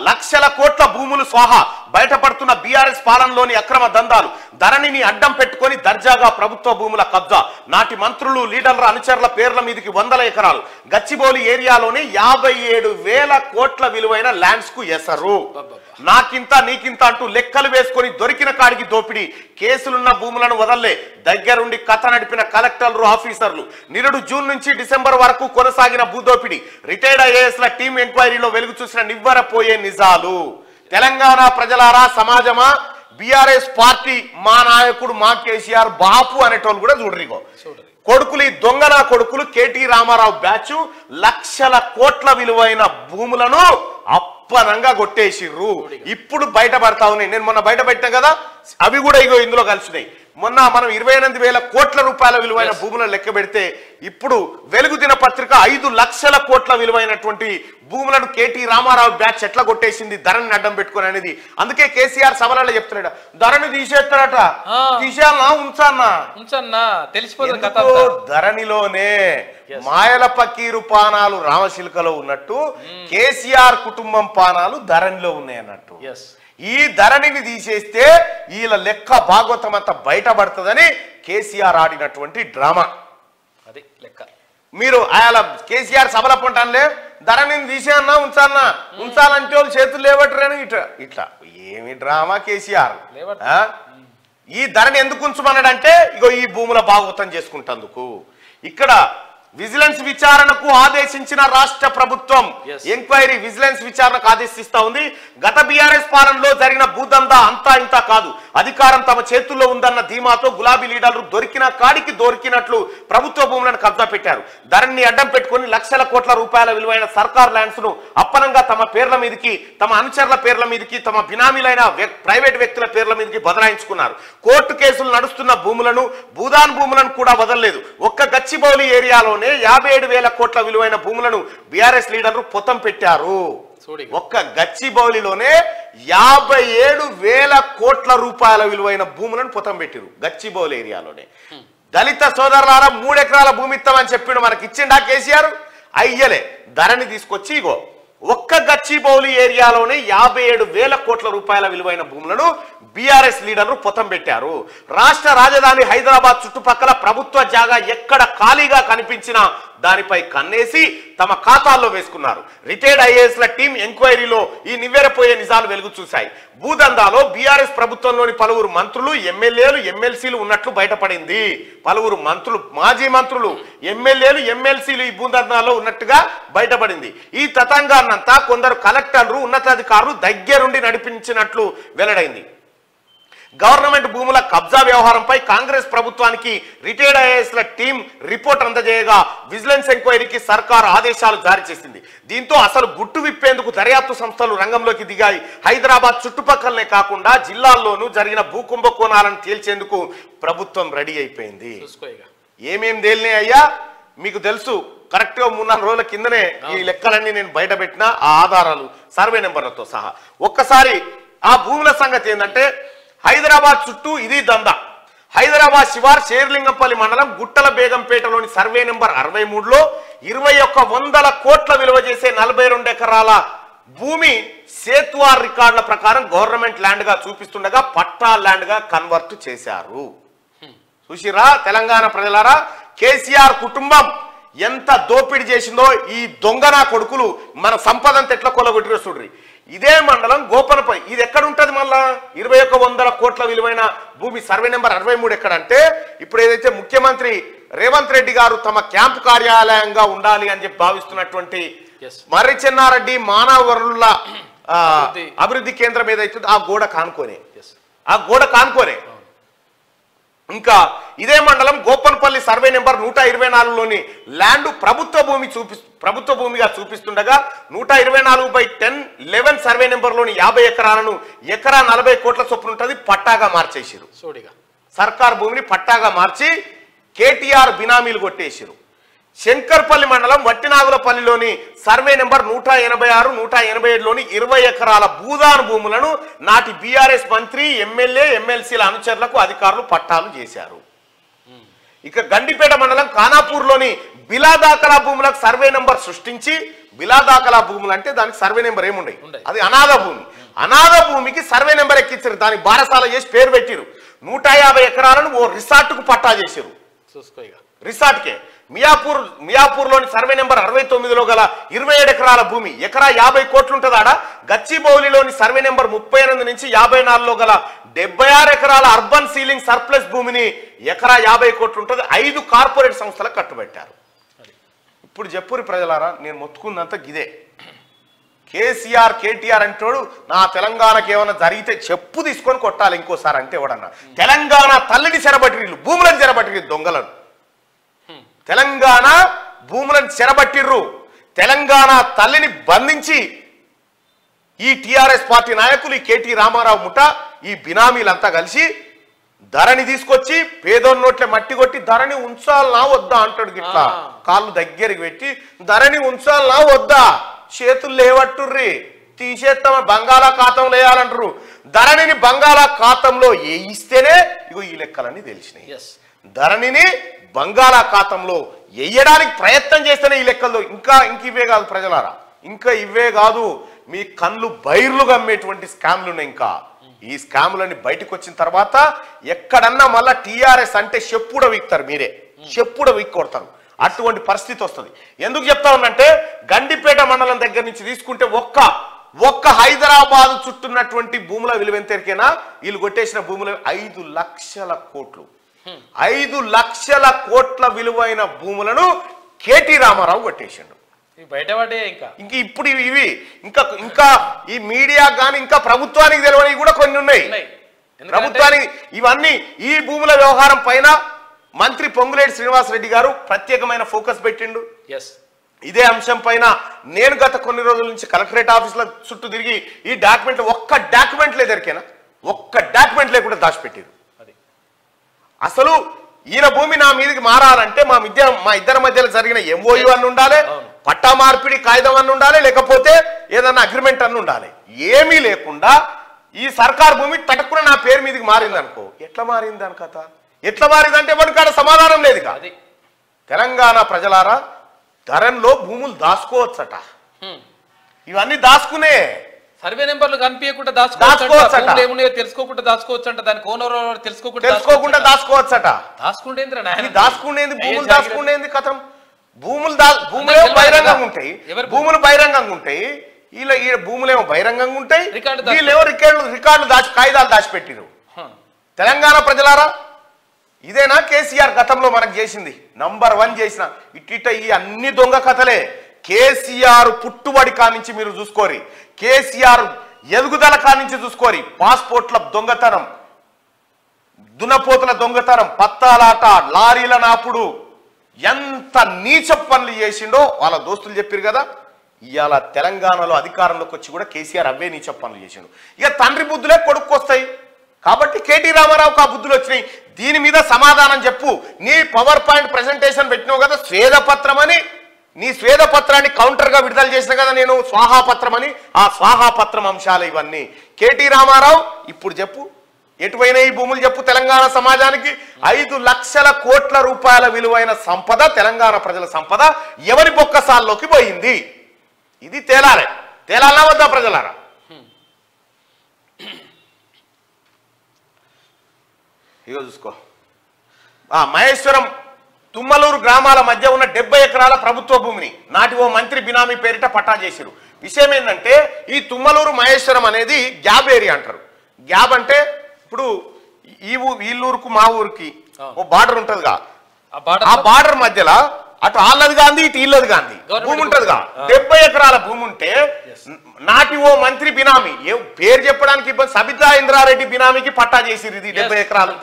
లక్షల కోట్ల భూములు స్వాహా, బయటపడుతున్న బీఆర్ఎస్ పాలనలోని అక్రమ దందాలు, ధరణిని అడ్డం పెట్టుకొని దర్జాగా ప్రభుత్వ భూముల కబ్జా, నాటి మంత్రులు లీడర్ల అనుచరుల పేర్ల మీదకి 100 ఎకరాలు, గచ్చిబౌలి ఏరియాలోని 57,000 కోట్ల విలువైన ల్యాండ్స్ కు ఎసరు. నాకింత నీకింత అంటూ లెక్కలు వేసుకొని దొరికిన కాడికి దోపిడీ, కేసులున్న భూములను వదల్లే, దగ్గరుండి కథ నడిపిన కలెక్టర్లు ఆఫీసర్లు, నిరుడు జూన్ నుంచి డిసెంబర్ వరకు కొనసాగిన భూదోపిడీ, రిటైర్డ్ ఐఏఎస్ల టీం ఎంక్వైరీలో వెలుగు చూసిన నివ్వరపోయే నిజాలు. తెలంగాణ ప్రజలారా, సమాజమా, బీఆర్ఎస్ పార్టీ మా నాయకుడు మా కేసీఆర్ బాపు అనేటోళ్ళు కూడా చూడరిగో కొడుకులు, ఈ దొంగన కొడుకులు కేటీ రామారావు బ్యాచ్ లక్షల కోట్ల విలువైన భూములను అప్పనంగా కొట్టేసిర్రు. ఇప్పుడు బయటపడతా ఉన్నాయి. నేను మొన్న బయట పెట్టాను కదా, అవి కూడా ఇగో ఇందులో కలిసినాయి. మొన్న మనం 28,000 కోట్ల రూపాయల విలువైన భూములను లెక్క పెడితే ఇప్పుడు వెలుగు దినపత్రిక 5 లక్షల కోట్ల విలువైనటువంటి భూములను కేటీ రామారావు బ్యాచ్ ఎట్లా కొట్టేసింది ధరని అడ్డం పెట్టుకుని అనేది. అందుకే కేసీఆర్ సభలలో చెప్తున్నాడు, ధరని తీసేస్తారట, తీసేయాలనా ఉంచన్నా తెలిసిపోతుంది. ధరణిలోనే మాయల పకీరు పానాలు రామశిల్కలో ఉన్నట్టు కేసీఆర్ కుటుంబం పానాలు ధరణిలో ఉన్నాయి అన్నట్టు. ఈ ధరణిని తీసేస్తే వీళ్ళ లెక్క భాగవతం అంతా బయటపడుతుందని కేసీఆర్ ఆడినటువంటి డ్రామా అది లెక్క. మీరు ఆయన కేసీఆర్ సభల పొంటానులే, ధరణిని తీసేయన్నా ఉంచాలంటే వాళ్ళు చేతులు లేవట్రని ఇట్లా ఏమి డ్రామా కేసీఆర్. ఈ ధరణి ఎందుకు ఉంచమన్నాడంటే ఇగో ఈ భూముల భాగవతం చేసుకుంటందుకు. ఇక్కడ విజిలెన్స్ విచారణకు ఆదేశించిన రాష్ట్ర ప్రభుత్వం ఎంక్వైరీ విజిలెన్స్ విచారణకు ఆదేశిస్తా ఉంది. గత బీఆర్ఎస్ పాలనలో జరిగిన భూదందా అంతా ఇంత కాదు, అధికారం తమ చేతుల్లో ఉందన్న ధీమాతో గులాబీ లీడర్లు దొరికిన కాడికి దొరికినట్లు ప్రభుత్వ భూములను కబ్జా పెట్టారు. ధరణిని అడ్డం పెట్టుకుని లక్షల కోట్ల రూపాయల విలువైన సర్కార్ ల్యాండ్స్ ను అప్పనంగా తమ పేర్ల మీదకి, తమ అనుచరుల పేర్ల మీదకి, తమ బినామీలైన ప్రైవేట్ వ్యక్తుల పేర్ల మీదకి బదలాయించుకున్నారు. కోర్టు కేసులు నడుస్తున్న భూములను, భూదాన్ భూములను కూడా వదలలేదు. ఒక్క గచ్చిబౌలి ఏరియాలో 57,000 కోట్ల విలువైన భూములను బీఆర్ఎస్ లీడర్లు పొతం పెట్టారు. ఒక్క గచ్చిబౌలిలోనే 57,000 కోట్ల రూపాయల విలువైన భూములను పొతం పెట్టారు. గచ్చిబౌలి ఏరియాలోనే. దళిత సోదరులారా 3 ఎకరాల భూమి ఇస్తామని చెప్పిండు, మనకి ఇచ్చిండా కేసీఆర్? అయ్యలే. ధరణి తీసుకొచ్చి ఇగో ఒక్క గచ్చిబౌలి ఏరియాలోనే 57,000 కోట్ల రూపాయల విలువైన భూములను బీఆర్ఎస్ లీడర్లు పొతం పెట్టారు. రాష్ట్ర రాజధాని హైదరాబాద్ చుట్టుపక్కల ప్రభుత్వ జాగా ఎక్కడ ఖాళీగా కనిపించినా దానిపై కన్నేసి తమ ఖాతాల్లో వేసుకున్నారు. రిటైర్డ్ ఐఏఎస్ల టీం ఎంక్వైరీలో ఈ నివ్వెరపోయే నిజాలు వెలుగు చూశాయి. భూదందాలో బీఆర్ఎస్ ప్రభుత్వంలోని పలువురు మంత్రులు, ఎమ్మెల్యేలు, ఎమ్మెల్సీలు ఉన్నట్లు బయటపడింది. పలువురు మంత్రులు, మాజీ మంత్రులు, ఎమ్మెల్యేలు, ఎమ్మెల్సీలు ఈ భూదందాలో ఉన్నట్టుగా బయటపడింది. ఈ తతంగాన్నంతా కొందరు కలెక్టర్లు, ఉన్నతాధికారులు దగ్గరుండి నడిపించినట్లు వెల్లడైంది. గవర్నమెంట్ భూముల కబ్జా వ్యవహారంపై కాంగ్రెస్ ప్రభుత్వానికి రిటైర్డ్ ఐఏఎస్ల టీం రిపోర్ట్ అందజేయగా విజిలెన్స్ ఎంక్వైరీకి సర్కార్ ఆదేశాలు జారీ చేసింది. దీంతో అసలు గుట్టు విప్పేందుకు దర్యాప్తు సంస్థలు రంగంలోకి దిగాయి. హైదరాబాద్ చుట్టుపక్కలనే కాకుండా జిల్లాల్లోనూ జరిగిన భూకుంభకోణాలను తేల్చేందుకు ప్రభుత్వం రెడీ అయిపోయింది. ఏమేం తేలినాయి అయ్యా మీకు తెలుసు. కరెక్ట్గా 3-4 రోజుల కిందనే ఈ లెక్కలన్నీ నేను బయట పెట్టిన ఆ ఆధారాలు, సర్వే నెంబర్లతో సహా. ఒక్కసారి ఆ భూముల సంగతి ఏంటంటే, హైదరాబాద్ చుట్టూ ఇది దందా. హైదరాబాద్ శివార్ షేర్లింగంపల్లి మండలం గుట్టల బేగంపేటలోని సర్వే నెంబర్ 63లో 2100 కోట్ల విలువ చేసే 42 ఎకరాల భూమి సేత్వార్ రికార్డుల ప్రకారం గవర్నమెంట్ ల్యాండ్ గా చూపిస్తుండగా పట్టా ల్యాండ్ గా కన్వర్ట్ చేశారు. చూసిరా తెలంగాణ ప్రజలారా, కేసీఆర్ కుటుంబం ఎంత దోపిడీ చేసిందో ఈ దొంగన కొడుకులు మన సంపదంతా ఎట్లా కొల్లగొట్టిరో చూడ్రి. ఇదే మండలం గోపనపల్లి, ఇది ఎక్కడ ఉంటుంది మళ్ళా? 2100 కోట్ల విలువైన భూమి సర్వే నెంబర్ 63 ఎక్కడంటే, ఇప్పుడు ఏదైతే ముఖ్యమంత్రి రేవంత్ రెడ్డి గారు తమ క్యాంపు కార్యాలయంగా ఉండాలి అని చెప్పి భావిస్తున్నటువంటి మర్రి చెన్నారెడ్డి మానవ వనరుల అభివృద్ధి కేంద్రం ఏదైతే ఆ గోడ కానుకోనే ఇంకా ఇదే మండలం గోపన్పల్లి సర్వే నెంబర్ 124లోని ల్యాండ్ ప్రభుత్వ భూమిగా చూపిస్తుండగా 124/10-11 సర్వే నెంబర్లోని 50 ఎకరాలను ఎకరా 40 కోట్ల చొప్పున ఉంటుంది పట్టాగా మార్చేసారు. సర్కార్ భూమిని పట్టాగా మార్చి కేటీఆర్ బినామీలు కొట్టేసారు. శంకర్పల్లి మండలం వట్టినాగులపల్లిలోని సర్వే నెంబర్ 186, 187లోని 20 ఎకరాల భూదాన్ భూములను నాటి బీఆర్ఎస్ మంత్రి, ఎమ్మెల్యే, ఎమ్మెల్సీల అనుచరులకు అధికారులు పట్టాలు చేశారు. ఇక గండిపేట మండలం ఖానాపూర్లోని బిలా దాఖలా భూములకు సర్వే నెంబర్ సృష్టించి, బిలా దాఖలా భూములు అంటే దానికి సర్వే నెంబర్ ఏముండయి, అది అనాథ భూమి. అనాథ భూమికి సర్వే నెంబర్ ఎక్కించారు, దానికి బారసాల చేసి పేరు పెట్టిరు. 150 ఎకరాలను ఓ రిసార్ట్కు పట్టా చేశారు. రిసార్ట్కే మియాపూర్లోని సర్వే నెంబర్ 69లో గల 27 ఎకరాల భూమి ఎకరా 50 కోట్లు ఉంటుంది ఆడ. గచ్చిబౌలిలోని సర్వే నెంబర్ 38 నుంచి 54లో గల 76 ఎకరాల అర్బన్ సీలింగ్ సర్ప్లస్ భూమిని ఎకరా 50 కోట్లు ఉంటుంది. 5 కార్పొరేట్ సంస్థలకు కట్టుబెట్టారు. ఇప్పుడు చెప్పురి ప్రజలారా, నేను మొత్తుకుందంతా గిదే. కేసీఆర్ కేటీఆర్ అంటాడు నా తెలంగాణకి ఏమైనా జరిగితే చెప్పు తీసుకొని కొట్టాలి ఇంకోసారి అంటే ఎవడన్నా. తెలంగాణ తల్లిని చెరబట్టిర్రు, భూములను చెరబట్టిర్రు దొంగలను. తెలంగాణ భూములను చెరబట్టిర్రు, తెలంగాణ తల్లిని బంధించి ఈ టిఆర్ఎస్ పార్టీ నాయకులు, ఈ కేటీ రామారావు ముఠ, ఈ బినామీలంతా కలిసి ధరణి తీసుకొచ్చి పేదోని నోట్లే మట్టి కొట్టి ధరణి ఉంచాలనా వద్దా అంటాడు. గిట్లా కాళ్ళు దగ్గరికి పెట్టి ధరణి ఉంచాలనా వద్దా, చేతులు లేవట్టుర్రి, తీసేస్తాం బంగాళాఖాతంలో వేయాలంటారు. ధరణిని బంగాళాఖాతంలో వేయిస్తేనే ఇగో ఈ లెక్కలన్నీ తెలిసినాయి. ధరణిని బంగాళాఖాతంలో వేయడానికి ప్రయత్నం చేస్తేనే ఈ లెక్కల్లో. ఇంక ఇవే కాదు ప్రజలారా, ఇంకా ఇవే కాదు, మీ కళ్ళు బైర్లు గమ్మేటువంటి స్కామ్లు ఉన్నాయి. ఇంకా ఈ స్కామ్లన్నీ బయటకు వచ్చిన తర్వాత ఎక్కడన్నా మళ్ళా టీఆర్ఎస్ అంటే చెప్పుడ వీక్తారు, మీరే చెప్పుడ వీక్ కొడతారు. అటువంటి పరిస్థితి వస్తుంది. ఎందుకు చెప్తా ఉన్నంటే గండిపేట మండలం దగ్గర నుంచి తీసుకుంటే ఒక్క హైదరాబాద్ చుట్టున్నటువంటి భూముల విలువ ఎంతరికైనా వీళ్ళు కొట్టేసిన భూముల 5 లక్షల కోట్లు. 5 లక్షల కోట్ల విలువైన భూములను కేటీ రామారావు కొట్టేసిండు. ఇంక ఇప్పుడు ఇవి ఇంకా ఈ మీడియా కానీ ఇంకా ప్రభుత్వానికి తెలియనివి కూడా కొన్ని ఉన్నాయి. ప్రభుత్వానికి ఇవన్నీ ఈ భూముల వ్యవహారం పైన మంత్రి పొంగులేటి శ్రీనివాసరెడ్డి గారు ప్రత్యేకమైన ఫోకస్ పెట్టిండు. ఇదే అంశం పైన నేను గత కొన్ని రోజుల నుంచి కలెక్టరేట్ ఆఫీసుల చుట్టూ తిరిగి ఈ డాక్యుమెంట్ ఒక్క డాక్యుమెంట్ లేదరికేనా, ఒక్క డాక్యుమెంట్ లేకుండా దాచిపెట్టారు. అసలు ఈయన భూమి నా మీదకి మారాలంటే మా ఇద్దరి మధ్యలో జరిగిన ఎంఓయూ అన్న ఉండాలి, పట్టా మార్పిడి కాగితం అన్న ఉండాలి, లేకపోతే ఏదన్నా అగ్రిమెంట్ అన్న ఉండాలి. ఏమీ లేకుండా ఈ సర్కార్ భూమి తటక్కున నా పేరు మీదకి మారింది అనుకో, ఎట్లా మారింది అని కథ, ఎట్లా మారిందంటే ఎవరికాడ సమాధానం లేదు. తెలంగాణ ప్రజలారా, ధరణిలో భూములు దాచుకోవచ్చట, ఇవన్నీ దాచుకునే సర్వే నెంబర్లు కనిపించకుండా దాచుకోవచ్చట, తెలుసుకోకుండా దాచుకోవచ్చంట, దానికి ఓనర్ తెలుసుకోకుండా దాచుకోవచ్చట. దాచుకునేది భూములు దాచుకునేది కథం. భూములు బహిరంగంగా ఉంటాయి, భూములు బహిరంగంగా ఉంటాయి, వీళ్ళ భూములేమో బహిరంగంగా ఉంటాయి, వీళ్ళేమో రికార్డులు కాగితాలు దాచిపెట్టిరు. తెలంగాణ ప్రజలారా, ఇదేనా కేసీఆర్ గతంలో మనకు చేసింది? నంబర్ 1 చేసిన ఇట్ట ఈ అన్ని దొంగ కథలే. కేసీఆర్ పుట్టుబడి కానించి మీరు చూసుకోరి, కేసీఆర్ ఎదుగుదల కానించి చూసుకోరి. పాస్పోర్ట్ల దొంగతనం, దున్నపోతుల దొంగతనం, పత్తాలాట, లారీల నాపుడు, ఎంత నీచ పనులు చేసిండో వాళ్ళ దోస్తులు చెప్పారు కదా. ఇవాళ తెలంగాణలో అధికారంలోకి వచ్చి కూడా కేసీఆర్ అవే నీచ పనులు చేసిండు. ఇక తండ్రి బుద్ధులే కొడుక్కొస్తాయి కాబట్టి కేటీ రామారావుకు ఆ బుద్ధులు వచ్చినాయి. దీని మీద సమాధానం చెప్పు. నీ పవర్ పాయింట్ ప్రెజెంటేషన్ పెట్టినావు కదా శ్వేతపత్రం అని, నీ శ్వేతపత్రాన్ని కౌంటర్గా విడుదల చేసిన కదా నేను స్వాహాపత్రం అని. ఆ స్వాహాపత్రం అంశాలు ఇవన్నీ. కేటీ రామారావు ఇప్పుడు చెప్పు, ఎటువైనా ఈ భూములు చెప్పు తెలంగాణ సమాజానికి. 5 లక్షల కోట్ల రూపాయల విలువైన సంపద, తెలంగాణ ప్రజల సంపద ఎవరి బొక్కసాల్లోకి పోయింది? ఇది తేలాలా వద్దా ప్రజలారా? ఇగో చూసుకో, మహేశ్వరం తుమ్మలూరు గ్రామాల మధ్య ఉన్న 70 ఎకరాల ప్రభుత్వ భూమిని నాటి ఓ మంత్రి బినామీ పేరిట పట్టా చేశారు. విషయం ఏంటంటే ఈ తుమ్మలూరు మహేశ్వరం అనేది గ్యాబ్ ఏరియా అంటారు. గ్యాబ్ అంటే ఇప్పుడు వీళ్ళూరుకు మా ఊరికి ఓ బార్డర్ ఉంటదిగా, ఆ బార్డర్ మధ్యలో అటు వాళ్ళది గాంధీ ఇటు వీళ్ళది గాంధీ భూమి ఉంటదిగా. 70 ఎకరాల భూమి ఉంటే నాటి ఓ మంత్రి బినామీ, పేరు చెప్పడానికి ఇబ్బంది, సబితా ఇంద్రారెడ్డి బినామీకి పట్టా చేసిరు. ఇది 70 ఎకరాలు,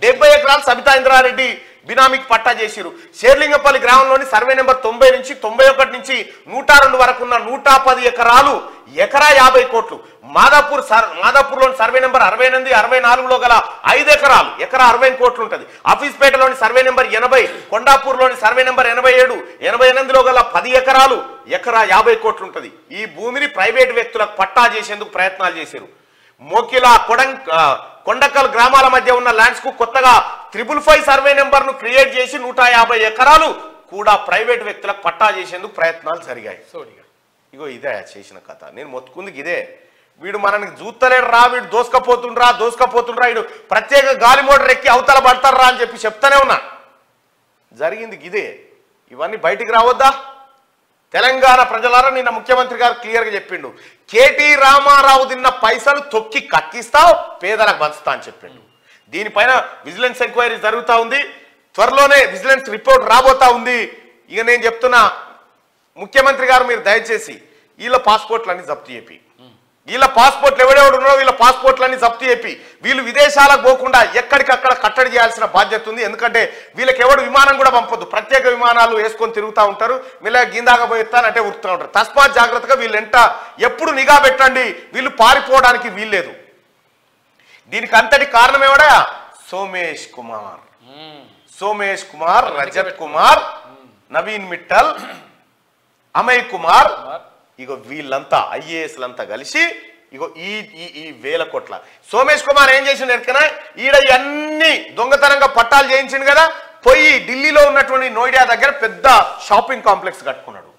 70 ఎకరాలు సబితా ఇంద్రారెడ్డి బినామీకి పట్టా చేసిరు. షేర్లింగపల్లి గ్రామంలోని సర్వే నెంబర్ 90 నుంచి 91 నుంచి 102 వరకు ఉన్న 110 ఎకరాలు ఎకరా 50 కోట్లు. మాదాపూర్లోని సర్వే నెంబర్ 68, 64లో గల 5 ఎకరాలు ఎకరా 60 కోట్లు ఉంటుంది. ఆఫీస్పేటలోని సర్వే నెంబర్ 80, కొండాపూర్లోని సర్వే నెంబర్ 87, 88లో గల 10 ఎకరాలు ఎకరా 50 కోట్లు ఉంటుంది. ఈ భూమిని ప్రైవేట్ వ్యక్తులకు పట్టా చేసేందుకు ప్రయత్నాలు చేశారు. మోకిలా కొండకల్ గ్రామాల మధ్య ఉన్న ల్యాండ్స్ కు కొత్తగా 555 సర్వే నెంబర్ ను క్రియేట్ చేసి 150 ఎకరాలు కూడా ప్రైవేట్ వ్యక్తులకు పట్టా చేసేందుకు ప్రయత్నాలు జరిగాయి. సోడిగా ఇగో ఇదే చేసిన కథ. నేను మొత్తుకుంది ఇదే. వీడు మనకి చూస్తలేడు రా, వీడు దోసుకపోతుండ్రా, వీడు ప్రత్యేక గాలి మోటార్ ఎక్కి అవతల పడతారా అని చెప్పి చెప్తానే ఉన్నా. జరిగింది ఇదే. ఇవన్నీ బయటికి రావద్దా? తెలంగాణ ప్రజలారా నిన్న ముఖ్యమంత్రి గారు క్లియర్గా చెప్పిండు, కేటీ రామారావు తిన్న పైసలు తొక్కి కక్కిస్తావు, పేదలకు పంచుతా అని చెప్పిండు. దీనిపైన విజిలెన్స్ ఎంక్వైరీ జరుగుతూ ఉంది. త్వరలోనే విజిలెన్స్ రిపోర్ట్ రాబోతా ఉంది. ఇక నేను చెప్తున్నా, ముఖ్యమంత్రి గారు మీరు దయచేసి వీళ్ళ పాస్పోర్ట్లన్నీ జప్తు చెప్పి, వీళ్ళ పాస్పోర్ట్లు ఎవడెవడున్నారో వీళ్ళ పాస్పోర్ట్లన్నీ జప్తు చెప్పి, వీళ్ళు విదేశాలకు పోకుండా ఎక్కడికక్కడ కట్టడి చేయాల్సిన బాధ్యత ఉంది. ఎందుకంటే వీళ్ళకి ఎవడు విమానం కూడా పంపొద్దు, ప్రత్యేక విమానాలు వేసుకొని తిరుగుతూ ఉంటారు, వీళ్ళ గిందాగా పోయిస్తానంటే ఉరుకుతూ ఉంటారు. తస్మాత్ జాగ్రత్తగా వీళ్ళెంట ఎప్పుడు నిఘా పెట్టండి, వీళ్ళు పారిపోవడానికి వీల్లేదు. దీనికి అంతటి కారణం ఎవడా? సోమేష్ కుమార్, రజత్ కుమార్, నవీన్ మిట్టల్, అమయ్ కుమార్, ఇగో వీళ్ళంతా ఐఏఎస్లంతా కలిసి ఇగో ఈ వేల కోట్ల. సోమేష్ కుమార్ ఏం చేసిండు ఎక్కన, ఈడ అన్ని దొంగతనంగా పట్టాలు చేయించిండు కదా, పోయి ఢిల్లీలో ఉన్నటువంటి నోయిడా దగ్గర పెద్ద షాపింగ్ కాంప్లెక్స్ కట్టుకున్నాడు.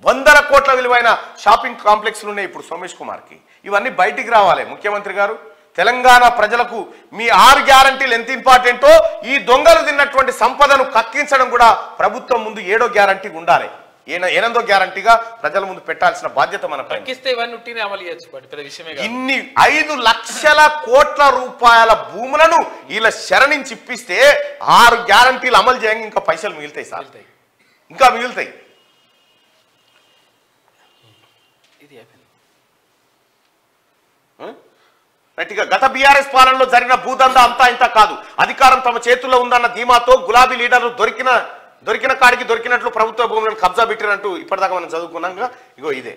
100 కోట్ల విలువైన షాపింగ్ కాంప్లెక్స్లు ఉన్నాయి ఇప్పుడు సోమేష్ కుమార్కి. ఇవన్నీ బయటికి రావాలి. ముఖ్యమంత్రి గారు, తెలంగాణ ప్రజలకు మీ 6 గ్యారంటీలు ఎంత ఇంపార్టెంటో, ఈ దొంగలు తిన్నటువంటి సంపదను కక్కించడం కూడా ప్రభుత్వం ముందు 7వ గ్యారంటీ ఉండాలి. 8వ గ్యారంటీగా ప్రజల ముందు పెట్టాల్సిన బాధ్యత మనపై. ఇన్ని 5 లక్షల కోట్ల రూపాయల భూములను ఇలా శరణించి ఇప్పిస్తే 6 గ్యారంటీలు అమలు చేయంగా ఇంకా పైసలు మిగులుతాయి సార్, ఇంకా మిగులుతాయి. గత బీఆర్ఎస్ పాలనలో జరిగిన భూదందా అంతా ఇంత కాదు. అధికారం తమ చేతుల్లో ఉందన్న ధీమాతో గులాబీ లీడర్లు దొరికిన కాడికి దొరికినట్లు ప్రభుత్వ భూములను కబ్జా పెట్టినట్టు ఇప్పటిదాకా మనం చదువుకున్నాక ఇగో ఇదే.